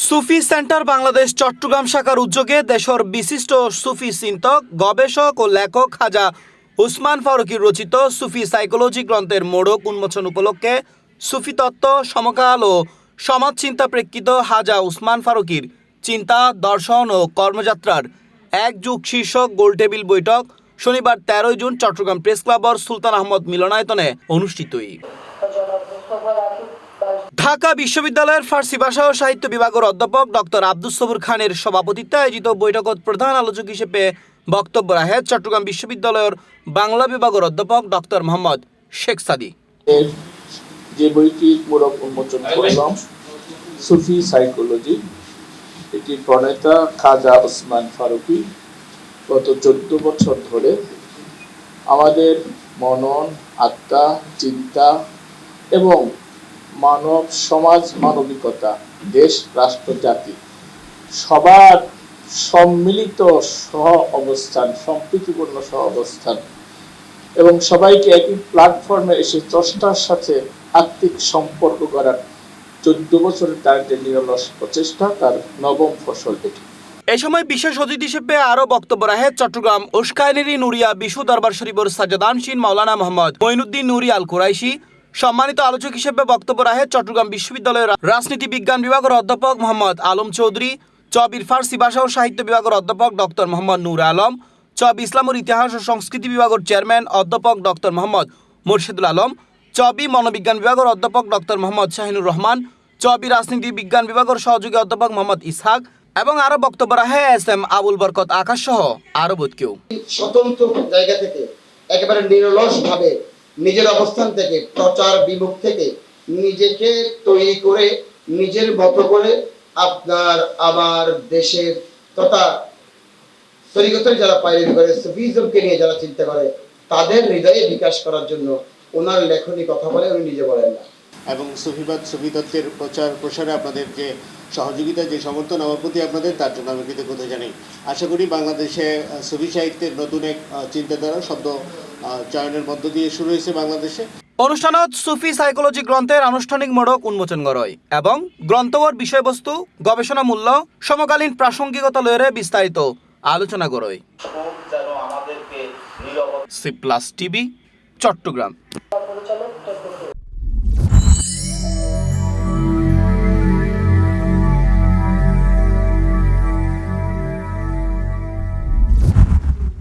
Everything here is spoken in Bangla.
সুফি সেন্টার বাংলাদেশ চট্টগ্রাম শাখার উদ্যোগে দেশের বিশিষ্ট সুফি চিন্তক গবেষক ও লেখক খাজা উসমান ফারুকীর রচিত সুফি সাইকোলজি গ্রন্থের মোড়ক উন্মোচন উপলক্ষে সুফি তত্ত্ব সমকাল ও সমাজ চিন্তা প্রেক্ষিত হাজা উসমান ফারুকীর চিন্তা দর্শন ও কর্মযাত্রার এক যুগ শীর্ষক গোলটেবিল বৈঠক শনিবার 13 জুন চট্টগ্রাম প্রেস ক্লাবর সুলতান আহমদ মিলনায়তনে অনুষ্ঠিত। ঢাকা বিশ্ববিদ্যালয়ের ফার্সি ভাষা ও সাহিত্য বিভাগের অধ্যাপক ডক্টর আব্দুস সবুর খানের সভাপতিত্বে আয়োজিত বৈঠকত প্রধান আলোচক হিসেবে বক্তব্য রাখেন চট্টগ্রাম বিশ্ববিদ্যালয়ের বাংলা বিভাগের অধ্যাপক ডক্টর মোহাম্মদ শেখ সাদি। যে বইটির মোড়ক উন্মোচন করলাম সুফি সাইকোলজি, এটি প্রণেতা খাজা উসমান ফারুকী গত 14 বছর ধরে আমাদের মনন, আত্মা, চিন্তা এবং মানব সমাজ, মানবিকতা, দেশ, রাষ্ট্র, জাতি সবার সম্মিলিত সহ অবস্থান, সম্প্রীতিপূর্ণ সহ অবস্থান এবং সবাইকে একই প্ল্যাটফর্মে এসে স্রষ্টার সাথে আত্মিক সম্পর্ক করার 14 বছরের তার যে নিরলস প্রচেষ্টা, তার নবম ফসল এটি। এই সময় বিশেষ অতিথি হিসেবে আরো বক্তব্য রাখেন চট্টগ্রাম উস্কাইনেরি নুরিয়া বিশ্ব দরবার শরীফের সাজ্জাদানশীন মাওলানা মোহাম্মদ মঈনুদ্দিন নুরি আল কুরাইশি। সম্মানিত আলোচক হিসেবে বক্তব্য রাখেন চট্টগ্রাম বিশ্ববিদ্যালয়ের রাজনীতি বিজ্ঞান বিভাগের অধ্যাপক মোহাম্মদ আলম চৌধুরী, চবির ফার্সি ভাষা ও সাহিত্য বিভাগের অধ্যাপক ডক্টর মোহাম্মদ নূর আলম, চব ইসলামের ইতিহাস ও সংস্কৃতি বিভাগের চেয়ারম্যান অধ্যাপক ডক্টর মোহাম্মদ মুর্শিদুল আলম, চবি মনোবিজ্ঞান বিভাগের অধ্যাপক ডক্টর মোহাম্মদ শাহিনুর রহমান, চবি রাজনীতি বিজ্ঞান বিভাগের সহযোগী অধ্যাপক মোহাম্মদ ইসহাক এবং আরো বক্তব্য রাখে এস.এম. আবুল বরকত আকাশ সহ আরো বোধ কেউ। স্বতন্ত্র জায়গা থেকে একেবারে নিরলস ভাবে নিজের অবস্থান থেকে প্রচার বিমুখ থেকে নিজেকে তৈরি করে নিজের মতো করে আপনার আমার দেশের তথা তরিকতের যারা পায়রানি করে, সুফিজমকে নিয়ে যারা চিন্তা করে, তাদের হৃদয়ে বিকাশ করার জন্য ওনার লেখনী কথা বলে, উনি নিজে বলেন না। এবং সুফিবাদ সুফি তত্ত্বের প্রচার প্রসারে আপনাদের যে সহযোগিতা, যে সমর্থন আমার প্রতি আপনাদের, তার জন্য আমি কৃতজ্ঞতা জানাই। আশা করি বাংলাদেশে সুফি সাহিত্যের নতুন এক চিন্তাধারা শব্দ চয়নের মধ্য দিয়ে শুরু হয়েছে বাংলাদেশে। অনুষ্ঠানত সুফি সাইকোলজি গ্রন্থের আনুষ্ঠানিক মোড়ক উন্মোচন করয় এবং গ্রন্থর বিষয়বস্তু, গবেষণা মূল্য, সমকালীন প্রাসঙ্গিকতা লয়ে বিস্তারিত আলোচনা করয়। C plus TV, Chittagong.